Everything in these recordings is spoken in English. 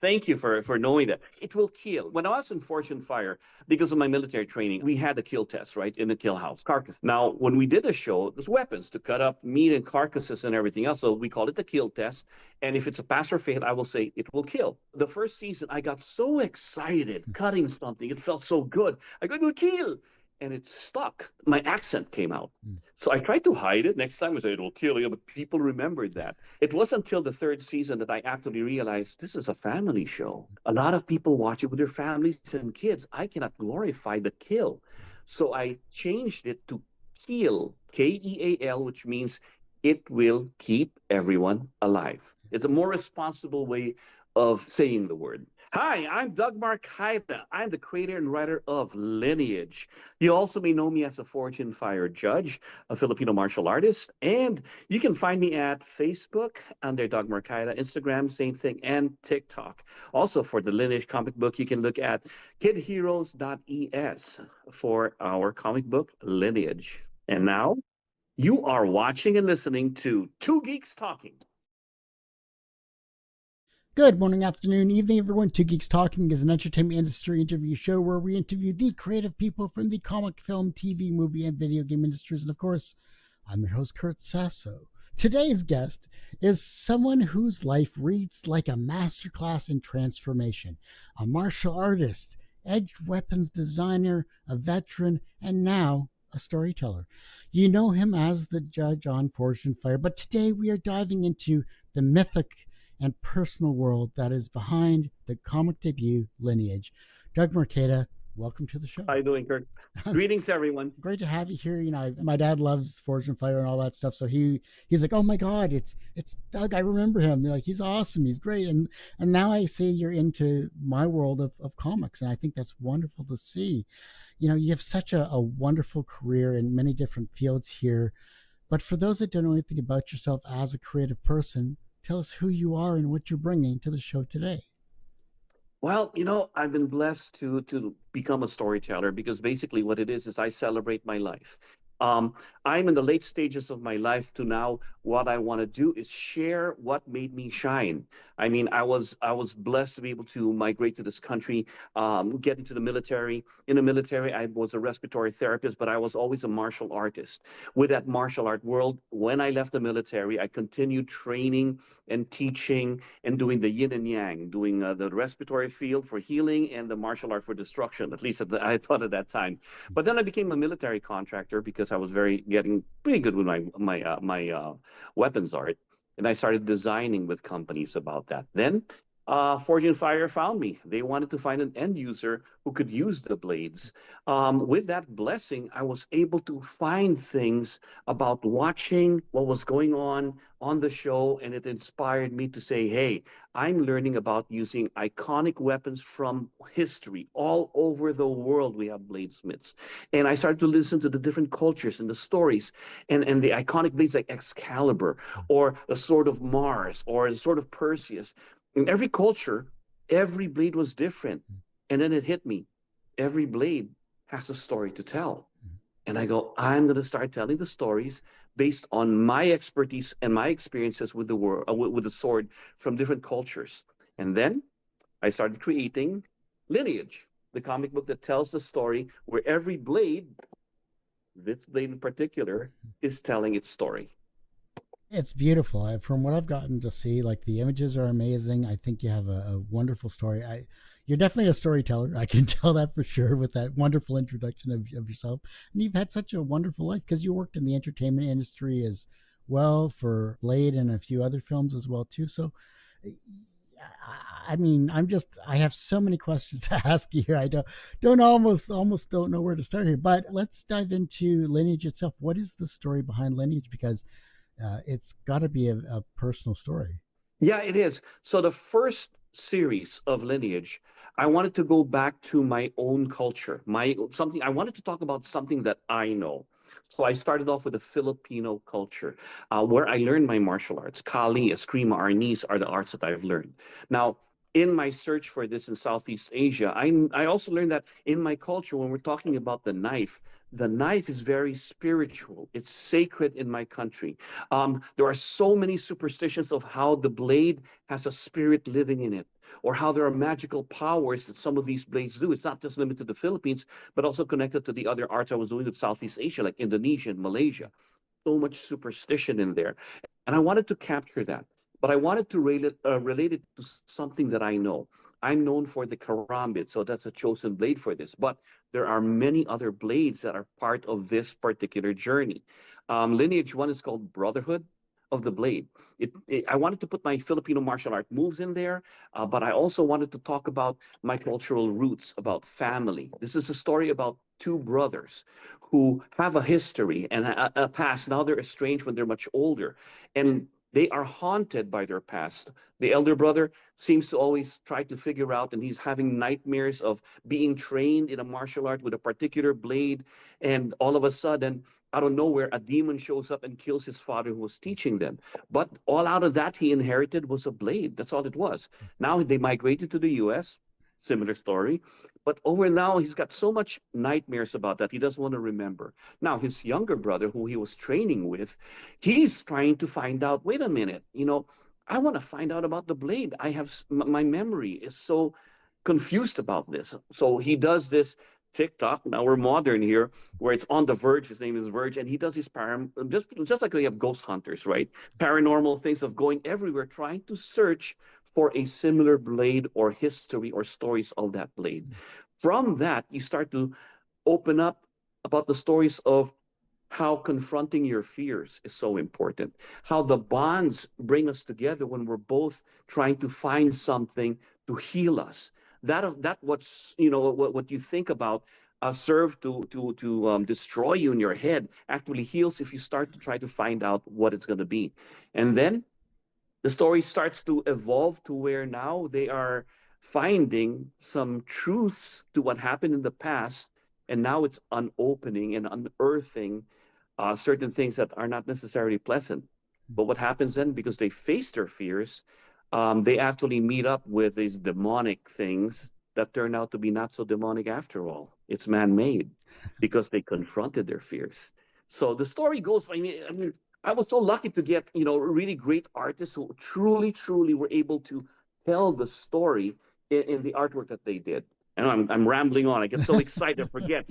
Thank you for knowing that. It will kill. When I was in Fortune Fire, because of my military training, we had a kill test, right, in the kill house, carcass. Now, when we did a show, there's weapons to cut up meat and carcasses and everything else. So we call it the kill test. And if it's a pass or fail, I will say it will kill. The first season, I got so excited cutting something. It felt so good. I go, it will kill. And it stuck. My accent came out. So I tried to hide it. Next time I said, it will kill you. But people remembered that. It wasn't until the third season that I actually realized this is a family show. A lot of people watch it with their families and kids. I cannot glorify the kill. So I changed it to Keal, Keal, which means it will keep everyone alive. It's a more responsible way of saying the word. Hi, I'm Doug Marcaida. I'm the creator and writer of Lineage. You also may know me as a Fortune Fire judge, a Filipino martial artist, and you can find me at Facebook under Doug Marcaida, Instagram, same thing, and TikTok. Also, for the Lineage comic book, you can look at kidheroes.es for our comic book, Lineage. And now, you are watching and listening to Two Geeks Talking. Good morning, afternoon, evening, everyone. Two Geeks Talking is an entertainment industry interview show where we interview the creative people from the comic, film, TV, movie, and video game industries. And of course, I'm your host, Kurt Sasso. Today's guest is someone whose life reads like a masterclass in transformation, a martial artist, edged weapons designer, a veteran, and now a storyteller. You know him as the judge on Fortune Fire, but today we are diving into the mythic and personal world that is behind the comic debut Lineage. Doug Marcaida, welcome to the show. How you doing, Kurt? Greetings, everyone. Great to have you here. You know, my dad loves Fortune Fire and all that stuff, so he's like, oh my God, it's Doug. I remember him. Like, he's awesome. He's great. And now I see you're into my world of comics, and I think that's wonderful to see. You know, you have such a wonderful career in many different fields here. But for those that don't know anything about yourself as a creative person, tell us who you are and what you're bringing to the show today. Well, you know, I've been blessed to become a storyteller because basically what it is I celebrate my life. I'm in the late stages of my life to now what I want to do is share what made me shine. I mean, I was blessed to be able to migrate to this country, get into the military. In the military, I was a respiratory therapist, but I was always a martial artist. With that martial art world, when I left the military, I continued training and teaching and doing the yin and yang, doing the respiratory field for healing and the martial art for destruction, at least I thought at that time. But then I became a military contractor because I was getting pretty good with my weapons art, and I started designing with companies about that. Then Fortune Fire found me. They wanted to find an end user who could use the blades. With that blessing, I was able to find things about watching what was going on the show, and it inspired me to say, hey, I'm learning about using iconic weapons from history. All over the world, we have bladesmiths. And I started to listen to the different cultures and the stories and the iconic blades like Excalibur or the Sword of Mars or the Sword of Perseus. In every culture, every blade was different. And then it hit me. Every blade has a story to tell. And I go, I'm going to start telling the stories based on my expertise and my experiences with the world, with the sword from different cultures. And then I started creating Lineage, the comic book that tells the story where every blade, this blade in particular, is telling its story. It's beautiful. From what I've gotten to see, like, the images are amazing. I think you have a wonderful story. You're definitely a storyteller. I can tell that for sure with that wonderful introduction of yourself. And you've had such a wonderful life because you worked in the entertainment industry as well for Blade and a few other films as well too. So, I mean, I have so many questions to ask you here. I almost don't know where to start here. But let's dive into Lineage itself. What is the story behind Lineage? Because it's got to be a personal story. Yeah, it is. So the first series of Lineage, I wanted to go back to my own culture, I wanted to talk about something that I know. So I started off with the Filipino culture, where I learned my martial arts. Kali, Eskrima, Arnis are the arts that I've learned. Now, in my search for this in Southeast Asia, I also learned that in my culture, when we're talking about the knife is very spiritual. It's sacred in my country. There are so many superstitions of how the blade has a spirit living in it. or how there are magical powers that some of these blades do. It's not just limited to the Philippines, but also connected to the other arts I was doing with Southeast Asia, like Indonesia and Malaysia. So much superstition in there. And I wanted to capture that. But I wanted to relate it to something that I know. I'm known for the karambit, so that's a chosen blade for this. But there are many other blades that are part of this particular journey. Lineage one is called Brotherhood of the Blade. I wanted to put my Filipino martial art moves in there, but I also wanted to talk about my cultural roots, about family. This is a story about two brothers who have a history and a past. Now they're estranged when they're much older. And they are haunted by their past. The elder brother seems to always try to figure out, and he's having nightmares of being trained in a martial art with a particular blade. And all of a sudden, out of nowhere, a demon shows up and kills his father who was teaching them. But all out of that he inherited was a blade. That's all it was. Now they migrated to the US. Similar story. But over now, he's got so much nightmares about that. He doesn't want to remember. Now, his younger brother, who he was training with, he's trying to find out, wait a minute, I want to find out about the blade. My memory is so confused about this. So he does this TikTok. Now we're modern here, where it's on the Verge. His name is Verge, and he does his just like we have ghost hunters, right? Paranormal things of going everywhere, trying to search for a similar blade or history or stories of that blade. From that, you start to open up about the stories of how confronting your fears is so important, how the bonds bring us together when we're both trying to find something to heal us. That what's what you think about serve to destroy you in your head actually heals if you start to try to find out what it's going to be. And then the story starts to evolve to where now they are finding some truths to what happened in the past, and now it's unopening and unearthing certain things that are not necessarily pleasant. But what happens then, because they face their fears, they actually meet up with these demonic things that turn out to be not so demonic after all. It's man-made because they confronted their fears. So the story goes. I was so lucky to get really great artists who truly, truly were able to tell the story in the artwork that they did. And I'm rambling on. I get so excited, I forget.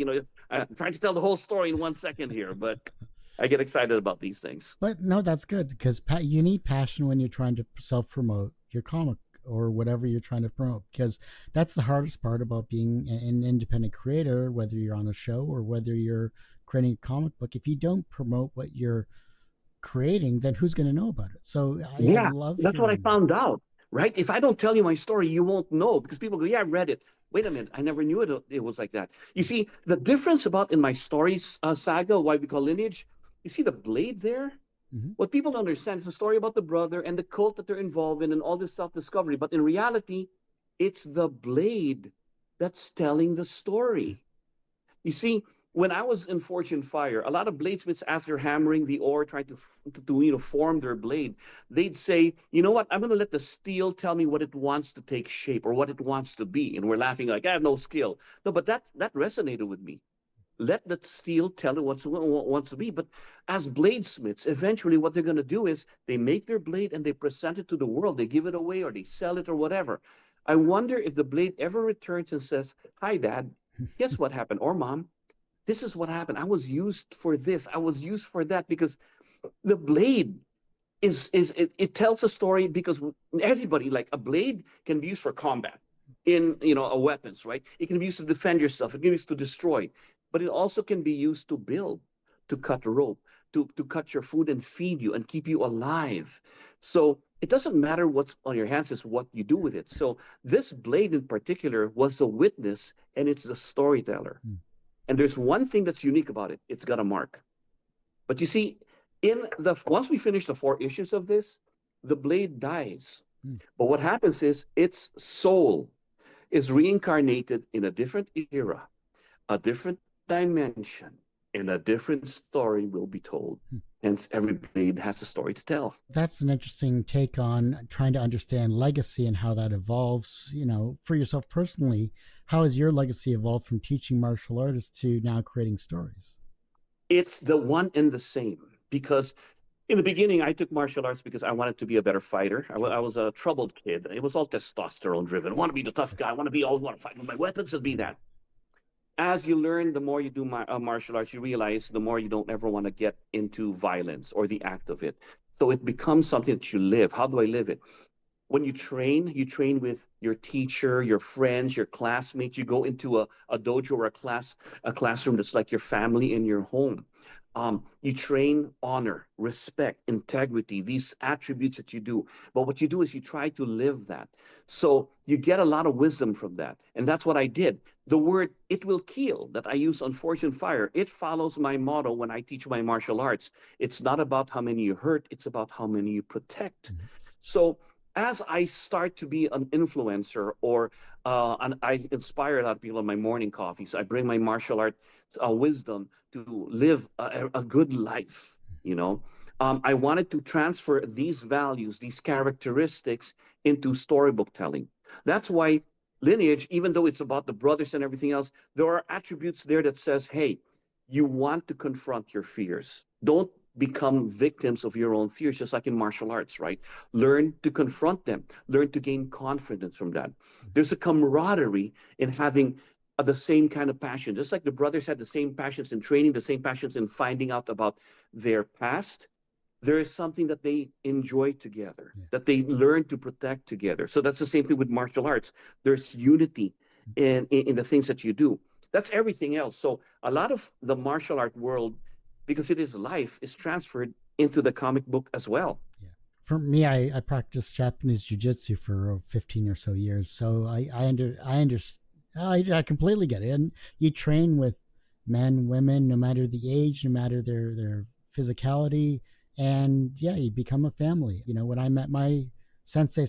I'm trying to tell the whole story in 1 second here, but I get excited about these things. But no, that's good, because you need passion when you're trying to self-promote your comic or whatever you're trying to promote, because that's the hardest part about being an independent creator, whether you're on a show or whether you're creating a comic book. If you don't promote what you're creating, then who's going to know about it? So I love that's what I that. found out, right? If I don't tell you my story, you won't know, because people go, yeah, I read it. Wait a minute, I never knew it was like that. You see, the difference about in my stories saga, why we call Lineage, you see the blade there? Mm-hmm. What people don't understand is a story about the brother and the cult that they're involved in and all this self-discovery. But in reality, it's the blade that's telling the story. You see, when I was in Fortune Fire, a lot of bladesmiths, after hammering the ore, trying to form their blade, they'd say, you know what, I'm going to let the steel tell me what it wants to take shape or what it wants to be. And we're laughing like, I have no skill. No, but that resonated with me. Let the steel tell it what wants to be. But as bladesmiths, eventually what they're going to do is they make their blade and they present it to the world. They give it away or they sell it or whatever. I wonder if the blade ever returns and says, hi, Dad, guess what happened? Or Mom, this is what happened. I was used for this. I was used for that, because the blade it tells a story, because everybody, like a blade can be used for combat in a weapons, right? It can be used to defend yourself. It can be used to destroy, but it also can be used to build, to cut rope, to cut your food and feed you and keep you alive. So it doesn't matter what's on your hands, it's what you do with it. So this blade in particular was a witness, and it's the storyteller. And there's one thing that's unique about it. It's got a mark. But you see, once we finish the 4 issues of this, the blade dies. But what happens is its soul is reincarnated in a different era, a different dimension, and a different story will be told. Hence, every blade has a story to tell. That's an interesting take on trying to understand legacy and how that evolves. For yourself personally, how has your legacy evolved from teaching martial artists to now creating stories? It's the one and the same, because In the beginning, I took martial arts because I wanted to be a better fighter. I was a troubled kid. It was all testosterone driven. I want to be the tough guy. I want to be always want to fight with my weapons and be that. As you learn, the more you do martial arts, you realize the more you don't ever want to get into violence or the act of it. So it becomes something that you live. How do I live it? When you train with your teacher, your friends, your classmates. You go into a dojo or a classroom that's like your family in your home. You train honor, respect, integrity, these attributes that you do. But what you do is you try to live that. So you get a lot of wisdom from that. And that's what I did. The word "it will kill" that I use on Fortune Fire, it follows my motto when I teach my martial arts. It's not about how many you hurt, it's about how many you protect. Mhm. So as I start to be an influencer or I inspire a lot of people in my morning coffees, I bring my martial art wisdom to live a good life, you know. I wanted to transfer these values, these characteristics into storybook telling. That's why Lineage, even though it's about the brothers and everything else, there are attributes there that says, hey, you want to confront your fears. Don't become victims of your own fears, just like in martial arts, right? Learn to confront them, learn to gain confidence from that. There's a camaraderie in having the same kind of passion, just like the brothers had the same passions in training, the same passions in finding out about their past. There is something that they enjoy together, Yeah. that they learn to protect together. So that's the same thing with martial arts. There's unity in the things that you do. That's everything else. So a lot of the martial art world, because it is life, is transferred into the comic book as well. Yeah. For me, I practiced Japanese jiu-jitsu for 15 or so years. So I completely get it. And you train with men, women, no matter the age, no matter their physicality. And yeah, you become a family. You know, when I met my sensei,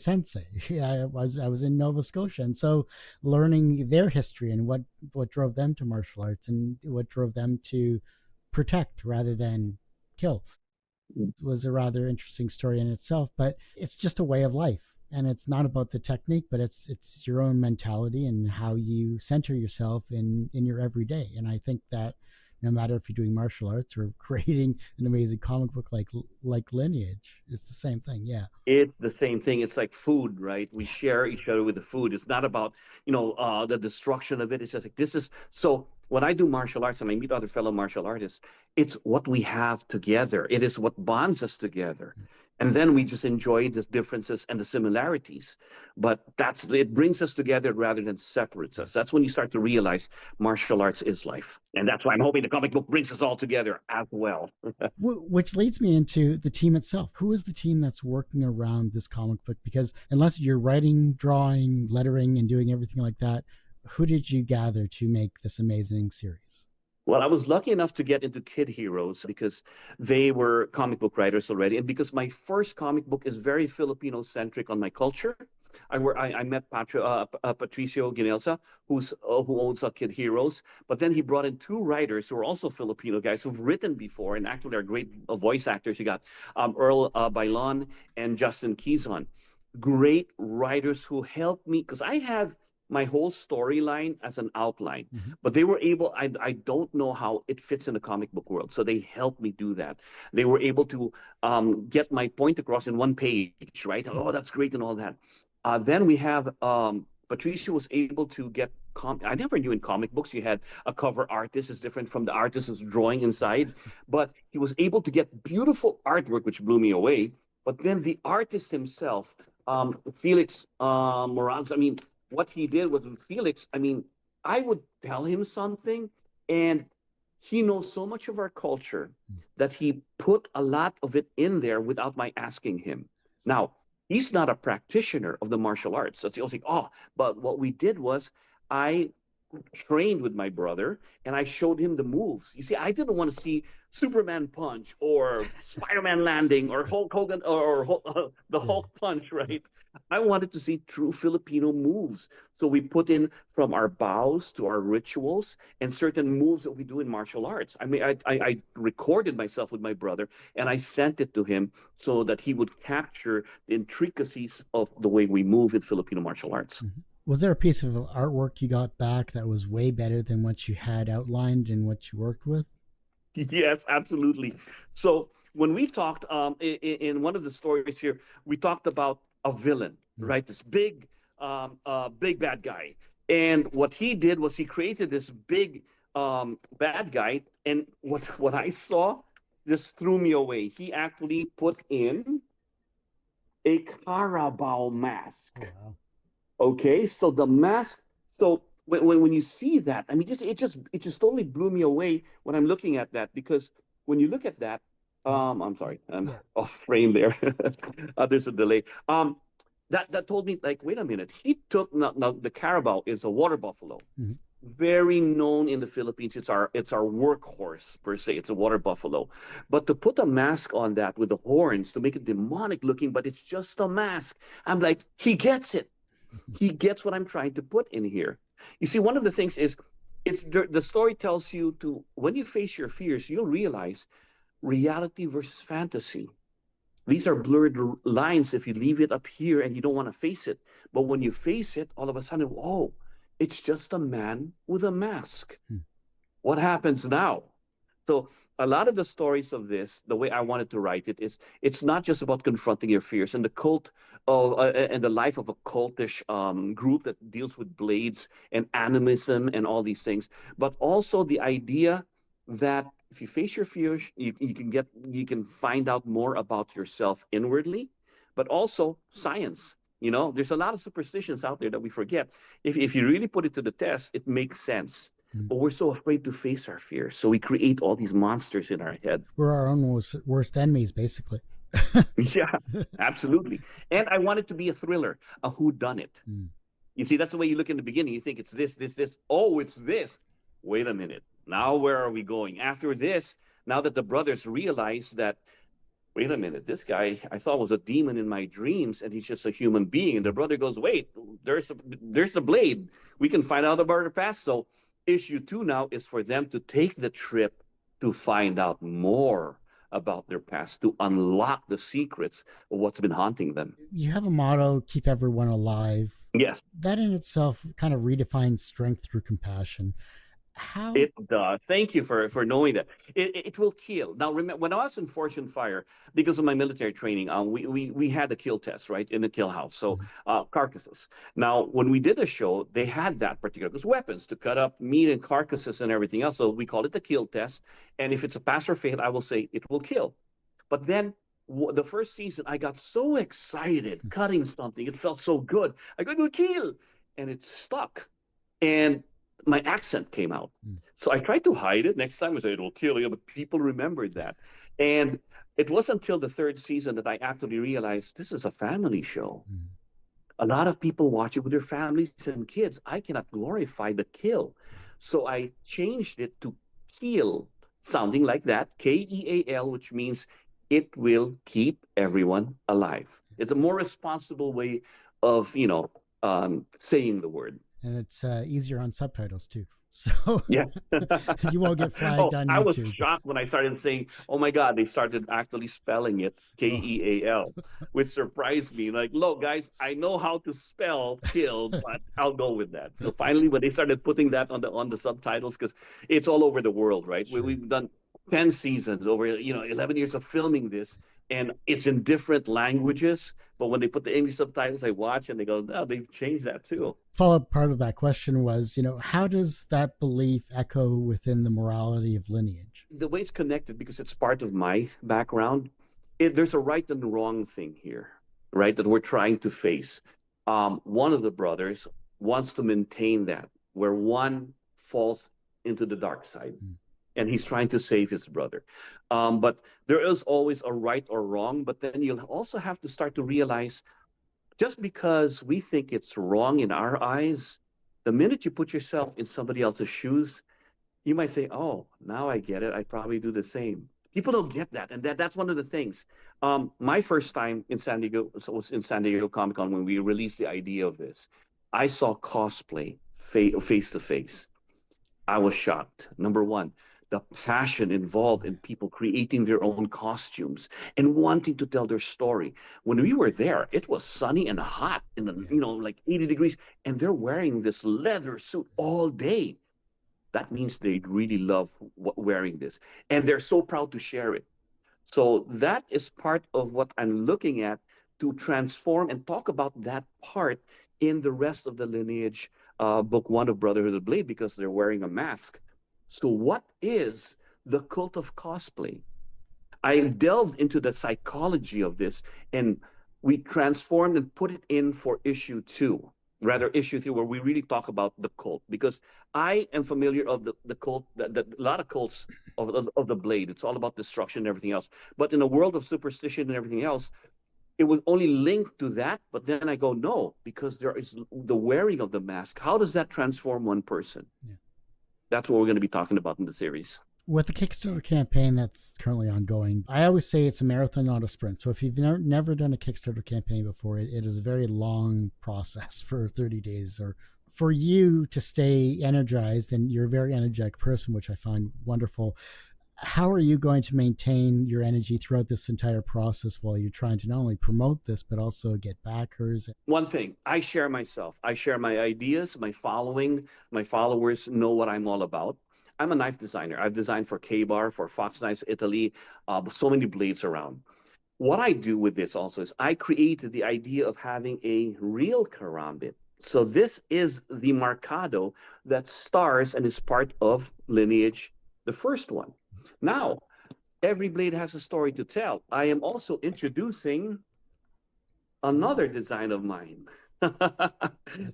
I was in Nova Scotia. And so learning their history and what drove them to martial arts and what drove them to protect rather than kill was a rather interesting story in itself. But it's just a way of life, and it's not about the technique, but it's your own mentality and how you center yourself in your everyday. And I think that no matter if you're doing martial arts or creating an amazing comic book like Lineage, it's the same thing. Yeah. It's the same thing. It's like food, right? We share each other with the food. It's not about, the destruction of it. It's just like this is so when I do martial arts and I meet other fellow martial artists, it's what we have together. It is what bonds us together. And then we just enjoy the differences and the similarities. But that's it brings us together rather than separates us. That's when you start to realize martial arts is life. And that's why I'm hoping the comic book brings us all together as well. Which leads me into the team itself. Who is the team that's working around this comic book? Because unless you're writing, drawing, lettering, and doing everything like that, who did you gather to make this amazing series? Well, I was lucky enough to get into Kid Heroes because they were comic book writers already, and because my first comic book is very Filipino centric on my culture. I met Patricio Ginelsa, who owns Kid Heroes, but then he brought in two writers who are also Filipino guys who've written before and actually are great voice actors. You got Earl Bailon and Justin Keyson, great writers who helped me because I have my whole storyline as an outline, Mm-hmm. but they were able, I don't know how it fits in the comic book world, so they helped me do that. They were able to get my point across in one page, right? Oh, that's great and all that. Then we have Patricia was able to get I never knew in comic books you had a cover artist is different from the artist who's drawing inside, but he was able to get beautiful artwork, which blew me away. But then the artist himself, Felix Morales, I mean, what he did with Felix, I mean, I would tell him something, and he knows so much of our culture that he put a lot of it in there without my asking him. Now, he's not a practitioner of the martial arts. That's the only thing. Oh, but what we did was I trained with my brother and I showed him the moves. You see, I didn't want to see Superman punch or Spider-Man landing or Hulk Hogan or the Hulk punch, right? I wanted to see true Filipino moves. So we put in from our bows to our rituals and certain moves that we do in martial arts. I mean, I recorded myself with my brother and I sent it to him so that he would capture the intricacies of the way we move in Filipino martial arts. Mm-hmm. Was there a piece of artwork you got back that was way better than what you had outlined and what you worked with? Yes, absolutely. So when we talked in one of the stories here, we talked about a villain, Mm. right? This big bad guy. And what he did was he created this big bad guy. And what I saw just threw me away. He actually put in a Carabao Oh mask. wow. Okay, so the mask. So when you see that, I mean, it just totally blew me away when I'm looking at that because when you look at that, Uh, I'm sorry, I'm yeah. off frame there. There's a delay. That told me like, wait a minute. He took now the Carabao is a water buffalo, Mhm. very known in the Philippines. It's our workhorse per se. It's a water buffalo, but to put a mask on that with the horns to make it demonic looking, but it's just a mask. I'm like, he gets it. He gets what I'm trying to put in here. You see, one of the things is the story tells you to when you face your fears, you'll realize reality versus fantasy. These are blurred lines if you leave it up here and you don't want to face it. But when you face it, all of a sudden, oh, it's just a man with a mask. Mm. What happens now? So a lot of the stories of this, the way I wanted to write it is, it's not just about confronting your fears and the cult of and the life of a cultish group that deals with blades and animism and all these things, but also the idea that if you face your fears, you can find out more about yourself inwardly, but also science. There's a lot of superstitions out there that we forget. If you really put it to the test, it makes sense, Mm. but we're so afraid to face our fears. So we create all these monsters in our head. We're our own worst enemies, basically. Yeah, absolutely. And I want it to be a thriller, a who done it. Mm. You see, that's the way you look in the beginning. You think it's this, this, this. Oh, it's this. Wait a minute. Now where are we going? After this, now that the brothers realize that, wait a minute, this guy I thought was a demon in my dreams, and he's just a human being. And the brother goes, wait, there's the blade. We can find out about the past. So issue two now is for them to take the trip to find out more about their past, to unlock the secrets of what's been haunting them. You have a motto: keep everyone alive. Yes. That in itself kind of redefines strength through compassion. How? It does. Thank you for knowing that. It will kill. Now, remember, when I was in Fortune Fire, because of my military training, we had a kill test, right, in the kill house. So Mhm. carcasses. Now, when we did a show, they had that particular, because weapons to cut up meat and carcasses and everything else. So we call it the kill test. And if it's a pass or fail, I will say it will kill. But then the first season, I got so excited cutting something. It felt so good. I go to kill, and it stuck. And my accent came out. Mm. So I tried to hide it. Next time I said, it'll kill you. But people remembered that. And it wasn't until the third season that I actually realized this is a family show. Mm. A lot of people watch it with their families and kids. I cannot glorify the kill. So I changed it to kill, sounding like that, Keal, which means it will keep everyone alive. It's a more responsible way of, saying the word. And it's easier on subtitles too. So Yeah. you won't get flagged Oh, on I was YouTube. shocked when I started saying, "Oh my God!" They started actually spelling it Oh. Keal, which surprised me. Like, look, guys, I know how to spell kill, but I'll go with that. So finally, when they started putting that on the subtitles, because it's all over the world, right? Sure. We've done 10 seasons over 11 years of filming this, and it's in different languages. But when they put the English subtitles, I watch and they go, "No, they've changed that too." Follow up part of that question was, how does that belief echo within the morality of lineage? The way it's connected, because it's part of my background, there's a right and wrong thing here, right? That we're trying to face. One of the brothers wants to maintain that, where one falls into the dark side, Mm. and he's trying to save his brother. But there is always a right or wrong. But then you'll also have to start to realize, just because we think it's wrong in our eyes, the minute you put yourself in somebody else's shoes, you might say, "Oh, now I get it. I probably do the same." People don't get that, and that's one of the things. My first time in San Diego, so was in San Diego Comic Con when we released the idea of this. I saw cosplay face to face. I was shocked. Number one, the passion involved in people creating their own costumes and wanting to tell their story. When we were there, it was sunny and hot in the, Yeah. like 80 degrees, and they're wearing this leather suit all day. that means they really love wearing this. And they're so proud to share it. So that is part of what I'm looking at to transform and talk about that part in the rest of the Lineage book one of Brotherhood of the Blade, because they're wearing a mask. So what is the cult of cosplay? I delved into the psychology of this, and we transformed and put it in for issue two, rather issue three, where we really talk about the cult, because I am familiar of the cult, a lot of cults of the blade. It's all about destruction and everything else. But in a world of superstition and everything else, it was only linked to that. But then I go, no, because there is the wearing of the mask. How does that transform one person? Yeah. That's what we're going to be talking about in the series. With the Kickstarter campaign that's currently ongoing, I always say it's a marathon, not a sprint. So if you've never done a Kickstarter campaign before, it is a very long process for 30 days. Or for you to stay energized, and you're a very energetic person, which I find wonderful. How are you going to maintain your energy throughout this entire process while you're trying to not only promote this, but also get backers? One thing, I share myself. I share my ideas, my following. My followers know what I'm all about. I'm a knife designer. I've designed for K-Bar, for Fox Knives Italy, so many blades around. What I do with this also is I created the idea of having a real karambit. So this is the Marcado that stars and is part of Lineage, the first one. Now, every blade has a story to tell. I am also introducing another design of mine.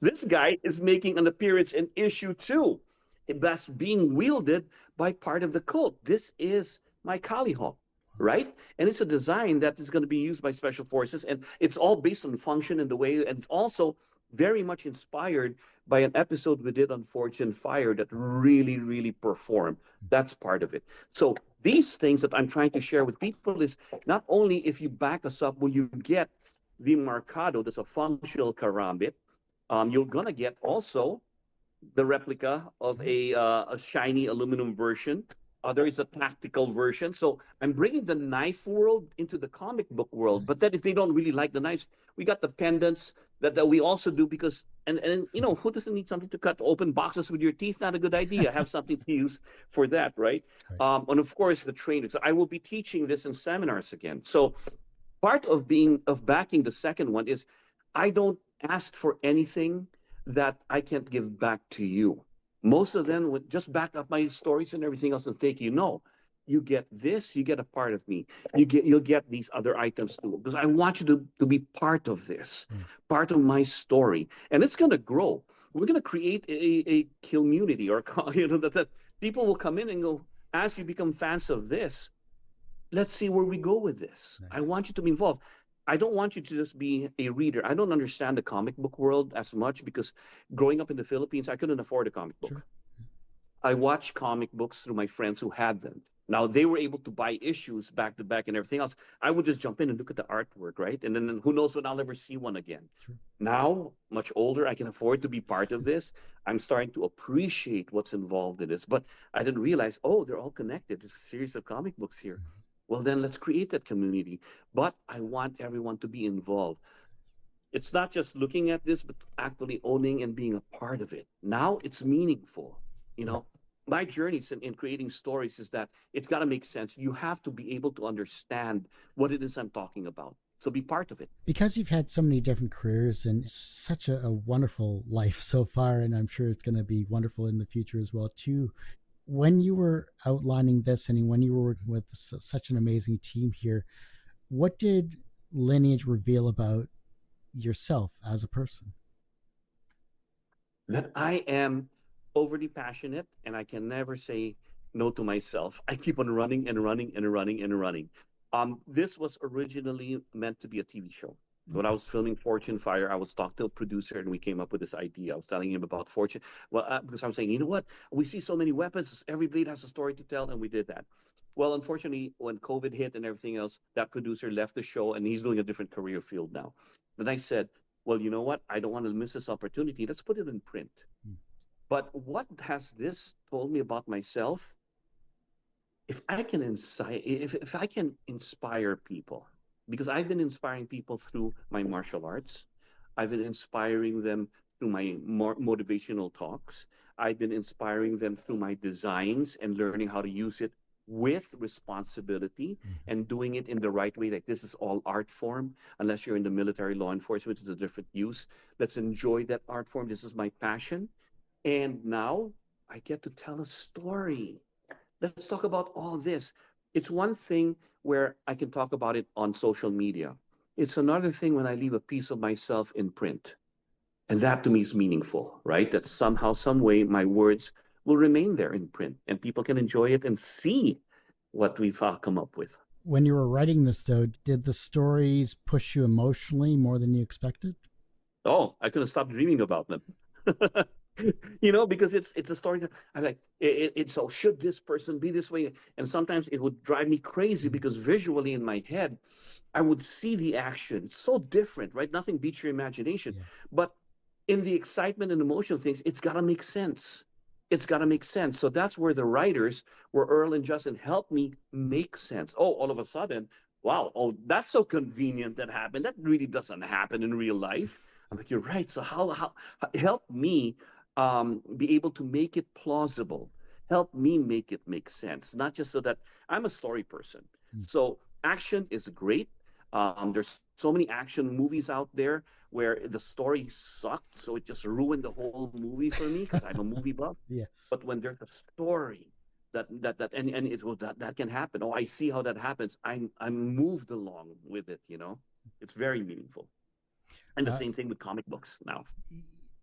This guy is making an appearance in issue two. That's being wielded by part of the cult. This is my Kali Hawk, right? And it's a design that is going to be used by special forces, and it's all based on function and the way, and it's also very much inspired by an episode we did on Fortune Fire that really, really performed. That's part of it. So these things that I'm trying to share with people is not only if you back us up, will you get the Marcado, that's a functional karambit, you're going to get also the replica of a shiny aluminum version. There is a tactical version. So I'm bringing the knife world into the comic book world. But then if they don't really like the knives, we got the pendants that we also do, because, and you know, who doesn't need something to cut open boxes with your teeth? Not a good idea. Have something to use for that, right? And of course, the trainers. I will be teaching this in seminars again. So part of backing the second one is I don't ask for anything that I can't give back to you. Most of them would just back up my stories and everything else and thank you. No, you get this, you get a part of me. You'll get these other items too, because I want you to be part of this, part of my story. And it's going to grow. We're going to create a community, or you know, that people will come in and go, as you become fans of this, let's see where we go with this. Nice. I want you to be involved. I don't want you to just be a reader. I don't understand the comic book world as much, because growing up in the Philippines, I couldn't afford a comic book. Sure. I watched comic books through my friends who had them. Now, they were able to buy issues back to back and everything else. I would just jump in and look at the artwork, right? And then who knows when I'll ever see one again. Sure. Now, much older, I can afford to be part of this. I'm starting to appreciate what's involved in this. But I didn't realize, oh, they're all connected. There's a series of comic books here. Mm-hmm. Well, then let's create that community. But I want everyone to be involved. It's not just looking at this, but actually owning and being a part of it. Now it's meaningful. You know, my journeys in creating stories is that it's got to make sense. You have to be able to understand what it is I'm talking about. So be part of it. Because you've had so many different careers and such a wonderful life so far, and I'm sure it's going to be wonderful in the future as well, too. When you were outlining this and when you were working with such an amazing team here, what did Lineage reveal about yourself as a person? That I am overly passionate and I can never say no to myself. I keep on running and running and running and running. This was originally meant to be a TV show. When I was filming Fortune Fire, I was talking to a producer and we came up with this idea. I was telling him about Fortune. Well, because I'm saying, you know what? We see so many weapons. Every blade has a story to tell, and we did that. Well, unfortunately, when COVID hit and everything else, that producer left the show and he's doing a different career field now. Then I said, well, you know what? I don't want to miss this opportunity. Let's put it in print. But what has this told me about myself? If I can if I can inspire people, because I've been inspiring people through my martial arts. I've been inspiring them through my more motivational talks. I've been inspiring them through my designs and learning how to use it with responsibility Mhm. and doing it in the right way. Like this is all art form, unless you're in the military law enforcement, it's a different use. Let's enjoy that art form. This is my passion. And now I get to tell a story. Let's talk about all this. It's one thing where I can talk about it on social media. It's another thing when I leave a piece of myself in print. And that to me is meaningful, right? That somehow, some way, my words will remain there in print and people can enjoy it and see what we've come up with. When you were writing this, though, did the stories push you emotionally more than you expected? Oh, I couldn't stop dreaming about them. Because it's a story that I'm like, it's so should this person be this way? And sometimes it would drive me crazy Mhm. because visually in my head, I would see the action. It's so different, right? Nothing beats your imagination. Yeah. But in the excitement and emotional things, it's got to make sense. It's got to make sense. So that's where the writers, where Earl and Justin helped me make sense. Oh, all of a sudden, wow, oh, that's so convenient that happened. That really doesn't happen in real life. I'm like, you're right. So how help me be able to make it plausible? Help me make it make sense, not just so that I'm a story person. Mm. So action is great. There's so many action movies out there where the story sucked, so it just ruined the whole movie for me because I'm a movie buff. Yeah. But when there's a story and it will that can happen. Oh, I see how that happens. I'm moved along with it. It's very meaningful. And the Uh, same thing with comic books now.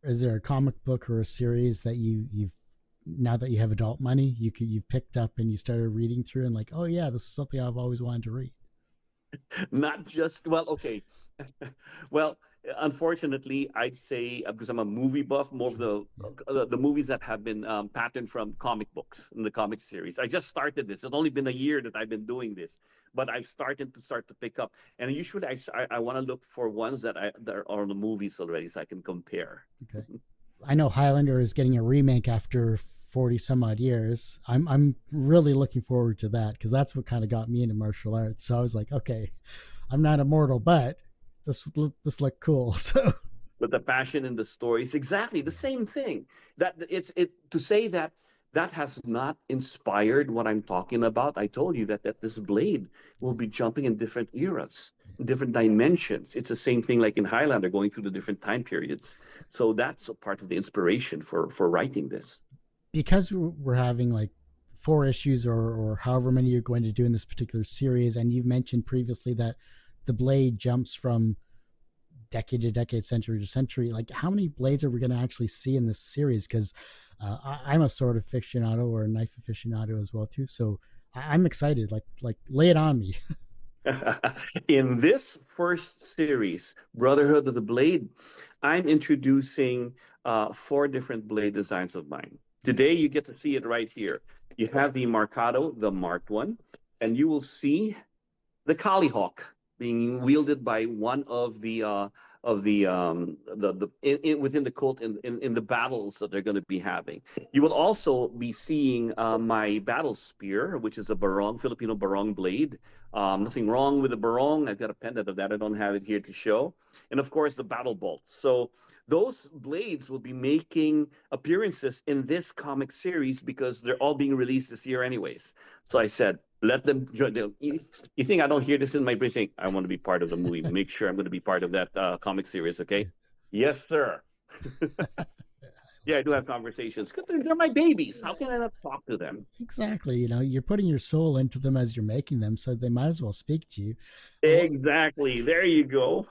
is there a comic book or a series that you've now that you have adult money you've picked up and you started reading through and like, oh yeah, this is something I've always wanted to read? Not just well, okay. Well, unfortunately, I'd say because I'm a movie buff, more of Sure. Yeah. the movies that have been patterned from comic books in the comic series. I just started this. It's only been a year that I've been doing this, but I've started to pick up. And usually, I want to look for ones that are on the movies already, so I can compare. Okay. I know Highlander is getting a remake after 40 some odd years. I'm really looking forward to that because that's what kind of got me into martial arts. So I was like, okay, I'm not immortal, but this looked cool. So But the passion in the story is exactly the yeah. same thing. That it's it to say that that has not inspired what I'm talking about. I told you that this blade will be jumping in different eras, different dimensions. It's the same thing like in Highlander, going through the different time periods. So that's a part of the inspiration for writing this. Because we're having like 4 issues or however many you're going to do in this particular series, and you've mentioned previously that the blade jumps from decade to decade, century to century. Like, how many blades are we going to actually see in this series? Because I'm a sword aficionado or a knife aficionado as well too. So I'm excited. Like lay it on me. In this first series, Brotherhood of the Blade, I'm introducing 4 different blade designs of mine. Today, you get to see it right here. You have the Marcado, the marked one, and you will see the Colliehawk being wielded by one of the within the cult in the battles that they're going to be having. You will also be seeing my battle spear, which is a barong Filipino barong blade. Nothing wrong with the barong. I've got a pendant of that. I don't have it here to show. And of course, the battle bolt. So those blades will be making appearances in this comic series because they're all being released this year, anyways. So I said, let them. You think I don't hear this in my brain saying, I want to be part of the movie. Make sure I'm going to be part of that comic series, okay? Yes, sir. Yeah, I do have conversations because they're my babies. How can I not talk to them? Exactly. You're putting your soul into them as you're making them, so they might as well speak to you. Exactly. There you go.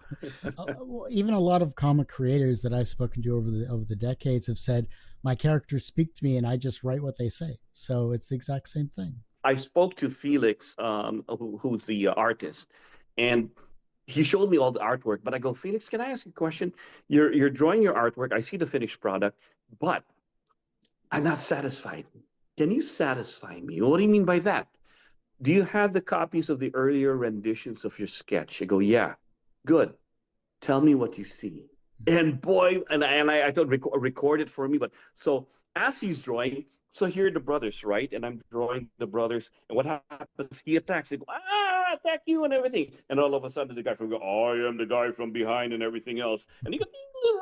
Even a lot of comic creators that I've spoken to over the decades have said my characters speak to me and I just write what they say. So it's the exact same thing. I spoke to Felix, who's the artist, and he showed me all the artwork. But I go, Felix, can I ask you a question? You're drawing your artwork. I see the finished product, but I'm not satisfied. Can you satisfy me? What do you mean by that? Do you have the copies of the earlier renditions of your sketch? I go, yeah. Good. Tell me what you see. And boy, and I thought record it for me. But so as he's drawing, So here are the brothers, right? And I'm drawing the brothers. And what happens? He attacks. They go, attack you and everything. And all of a sudden, the guy from go, I am the guy from behind and everything else. And he goes,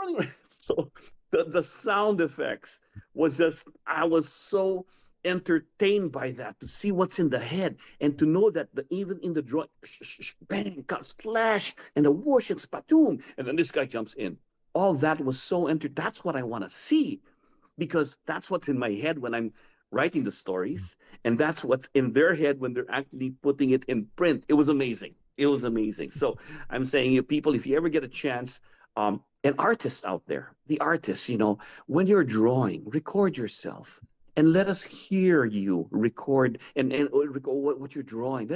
running. So the sound effects was just, I was so entertained by that, to see what's in the head and to know that even in the draw, bang, splash, and the whoosh and spatoon, and then this guy jumps in. All that was so entertaining. That's what I want to see, because that's what's in my head when I'm writing the stories, and that's what's in their head when they're actually putting it in print. It was amazing. It was amazing. So I'm saying, people, if you ever get a chance, an artist out there, the artists, when you're drawing, record yourself and let us hear you record and record what you're drawing.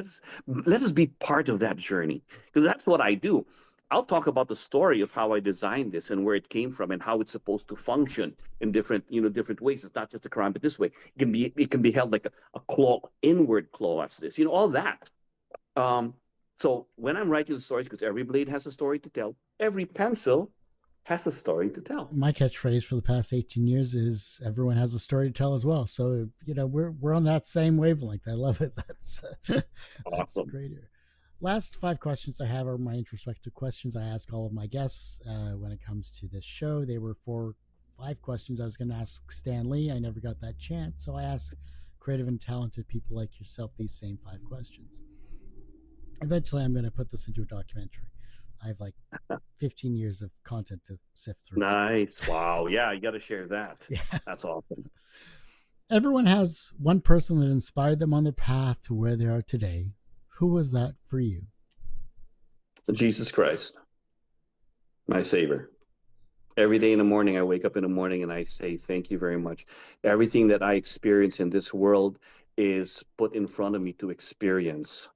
Let us be part of that journey, because that's what I do. I'll talk about the story of how I designed this and where it came from and how it's supposed to function in different ways. It's not just a crime, but this way it can be held like a claw, inward claw as this, all that. So when I'm writing the stories, because every blade has a story to tell, every pencil has a story to tell. My catchphrase for the past 18 years is everyone has a story to tell as well. So, we're on that same wavelength. I love it. That's Awesome. Great. Last 5 questions I have are my introspective questions I ask all of my guests when it comes to this show. They were 5 questions I was going to ask Stan Lee. I never got that chance. So I ask creative and talented people like yourself these same 5 questions. Eventually, I'm going to put this into a documentary. I have like 15 years of content to sift through. Nice. Wow. Yeah, you got to share that. Yeah. That's awesome. Everyone has one person that inspired them on their path to where they are today. Who was that for you? Jesus Christ, my Savior. Every day in the morning, I wake up in the morning and I say, thank you very much. Everything that I experience in this world is put in front of me to experience.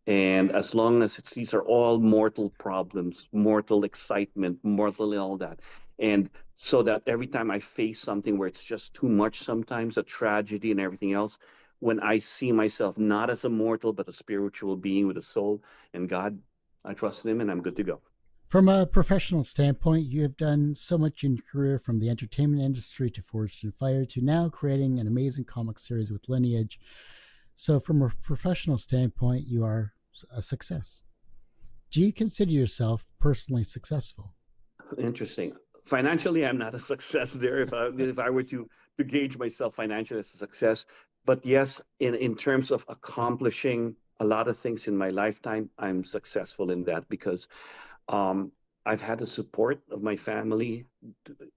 And as long as these are all mortal problems, mortal excitement, mortal all that. And so that every time I face something where it's just too much, sometimes a tragedy and everything else, when I see myself not as a mortal, but a spiritual being with a soul and God, I trust him and I'm good to go. From a professional standpoint, you have done so much in your career, from the entertainment industry to Forged in Fire to now creating an amazing comic series with Lineage. So from a professional standpoint, you are a success. Do you consider yourself personally successful? Interesting. Financially, I'm not a success there. If I were to gauge myself financially as a success, but yes, in terms of accomplishing a lot of things in my lifetime, I'm successful in that, because I've had the support of my family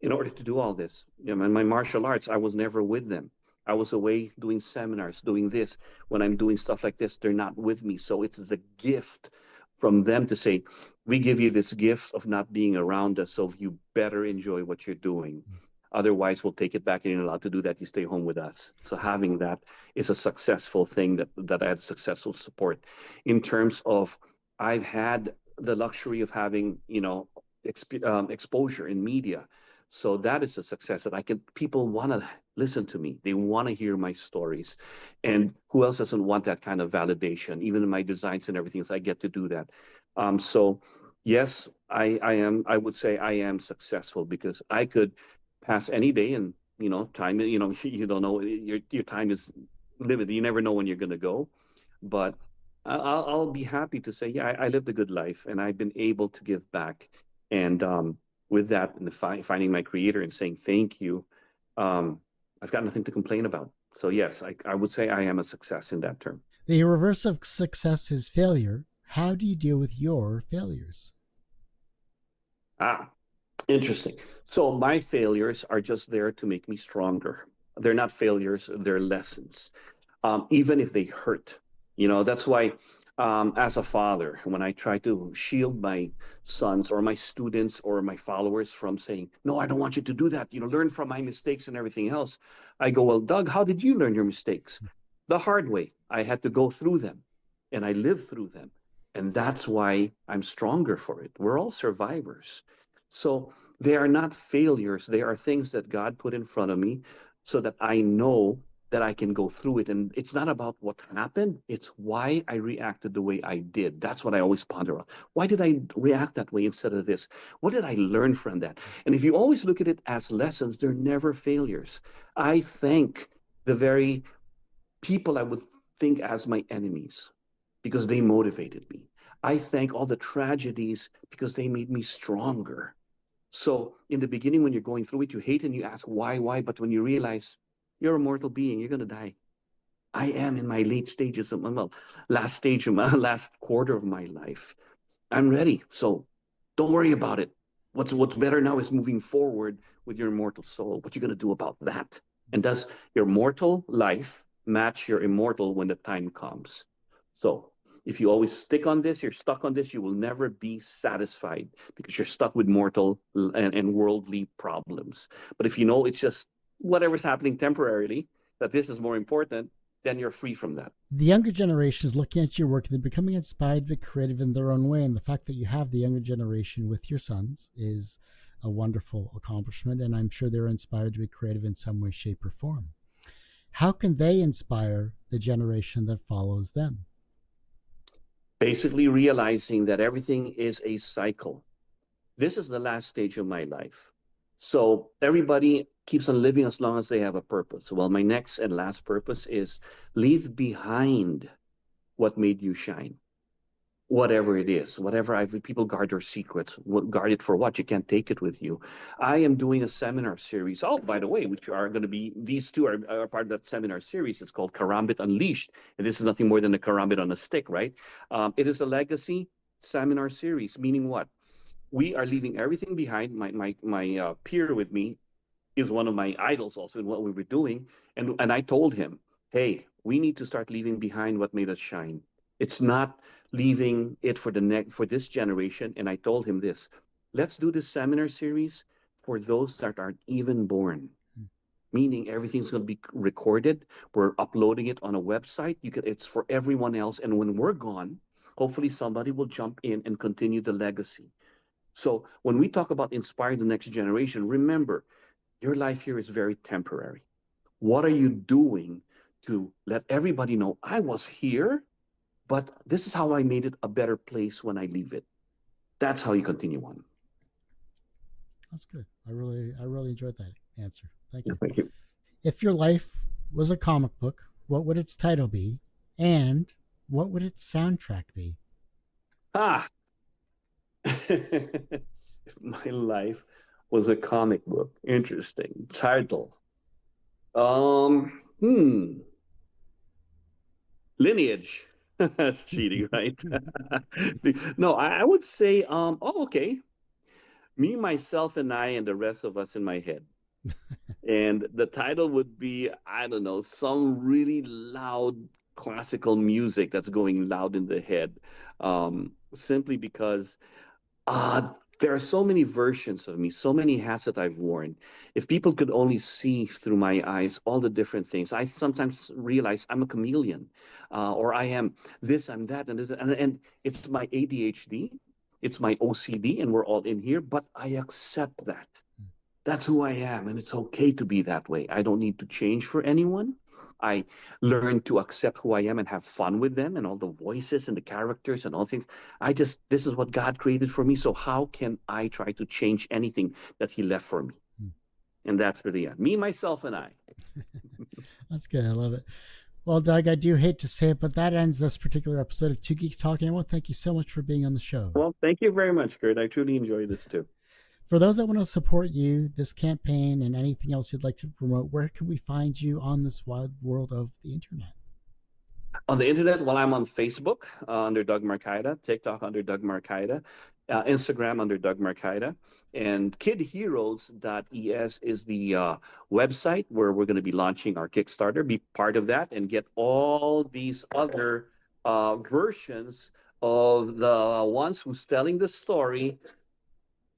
in order to do all this. In my martial arts, I was never with them. I was away doing seminars, doing this. When I'm doing stuff like this, they're not with me. So it's a gift from them to say, we give you this gift of not being around us, so you better enjoy what you're doing. Otherwise, we'll take it back, and you're allowed to do that. You stay home with us. So having that is a successful thing, that I had successful support. In terms of, I've had the luxury of having, exposure in media. So that is a success, that people want to listen to me. They want to hear my stories. And who else doesn't want that kind of validation? Even in my designs and everything, so I get to do that. So yes, I would say I am successful, because I could pass any day, and time, you don't know, your time is limited. You never know when you're going to go. But I'll be happy to say, yeah, I lived a good life, and I've been able to give back. And with that, and finding my creator and saying thank you, I've got nothing to complain about. So yes, I would say I am a success in that term. The reverse of success is failure. How do you deal with your failures? Interesting. So my failures are just there to make me stronger. They're not failures, they're lessons. Even if they hurt. That's why, as a father, when I try to shield my sons or my students or my followers from saying, no, I don't want you to do that, learn from my mistakes and everything else, I go, well, Doug, how did you learn your mistakes? The hard way. I had to go through them, and I lived through them. And that's why I'm stronger for it. We're all survivors. So they are not failures. They are things that God put in front of me, so that I know that I can go through it. And it's not about what happened. It's why I reacted the way I did. That's what I always ponder on. Why did I react that way instead of this? What did I learn from that? And if you always look at it as lessons, they're never failures. I thank the very people I would think as my enemies because they motivated me. I thank all the tragedies because they made me stronger. So in the beginning, when you're going through it, you hate and you ask why, but when you realize you're a mortal being, you're gonna die. I am in my late stages of my well, last stage of my last quarter of my life. I'm ready. So don't worry about it. What's better now is moving forward with your immortal soul. What you gonna do about that? And does your mortal life match your immortal when the time comes? So if you always stick on this, you're stuck on this, you will never be satisfied because you're stuck with mortal and worldly problems. But if you know it's just whatever's happening temporarily, that this is more important, then you're free from that. The younger generation is looking at your work and they're becoming inspired but creative in their own way. And the fact that you have the younger generation with your sons is a wonderful accomplishment. And I'm sure they're inspired to be creative in some way, shape, or form. How can they inspire the generation that follows them? Basically, realizing that everything is a cycle. This is the last stage of my life. So everybody keeps on living as long as they have a purpose. Well, my next and last purpose is leave behind what made you shine. Whatever it is, whatever people guard their secrets, guard it for what? You can't take it with you. I am doing a seminar series. Oh, by the way, which are going to be, these two are part of that seminar series. It's called Karambit Unleashed. And this is nothing more than a karambit on a stick, right? It is a legacy seminar series, meaning what? We are leaving everything behind. My peer with me is one of my idols also in what we were doing. And I told him, hey, we need to start leaving behind what made us shine. It's not leaving it for for this generation. And I told him this: let's do this seminar series for those that aren't even born. Meaning everything's going to be recorded. We're uploading it on a website. It's for everyone else. And when we're gone, hopefully somebody will jump in and continue the legacy. So when we talk about inspiring the next generation, remember, your life here is very temporary. What are you doing to let everybody know I was here, but this is how I made it a better place when I leave it? That's how you continue on. That's good. I really enjoyed that answer. Thank you. Thank you. If your life was a comic book, what would its title be? And what would its soundtrack be? Ah, if my life was a comic book, interesting title. Lineage. That's cheating, right? No, I would say, oh, okay. Me, myself, and I, and the rest of us in my head. And the title would be, I don't know, some really loud classical music that's going loud in the head. Simply because there are so many versions of me, so many hats that I've worn. If people could only see through my eyes all the different things, I sometimes realize I'm a chameleon, or I am this, I'm that, and this, and it's my ADHD, it's my OCD, and we're all in here. But I accept that. That's who I am, and it's okay to be that way. I don't need to change for anyone. I learn to accept who I am and have fun with them and all the voices and the characters and all things. This is what God created for me. So how can I try to change anything that He left for me? And that's really it. Me, myself, and I. That's good. I love it. Well, Doug, I do hate to say it, but that ends this particular episode of Two Geeks Talking. I want to thank you so much for being on the show. Well, thank you very much, Kurt. I truly enjoyed this too. For those that want to support you, this campaign, and anything else you'd like to promote, where can we find you on this wide world of the internet? On the internet, well, I'm on Facebook under Doug Marcaida, TikTok under Doug Marcaida, Instagram under Doug Marcaida, and kidheroes.es is the website where we're going to be launching our Kickstarter. Be part of that and get all these other versions of the ones who's telling the story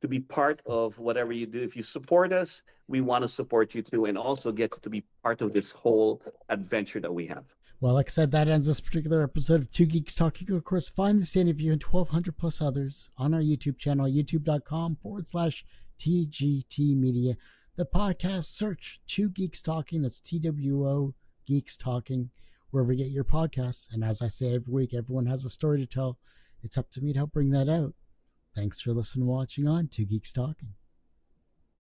to be part of whatever you do. If you support us, we want to support you too, and also get to be part of this whole adventure that we have. Well, like I said, that ends this particular episode of Two Geeks Talking. You can, of course, find this interview and 1,200 plus others on our YouTube channel, youtube.com/TGT Media. The podcast, search Two Geeks Talking. That's TWO Geeks Talking, wherever you get your podcasts. And as I say every week, everyone has a story to tell. It's up to me to help bring that out. Thanks for listening and watching on Two Geeks Talking.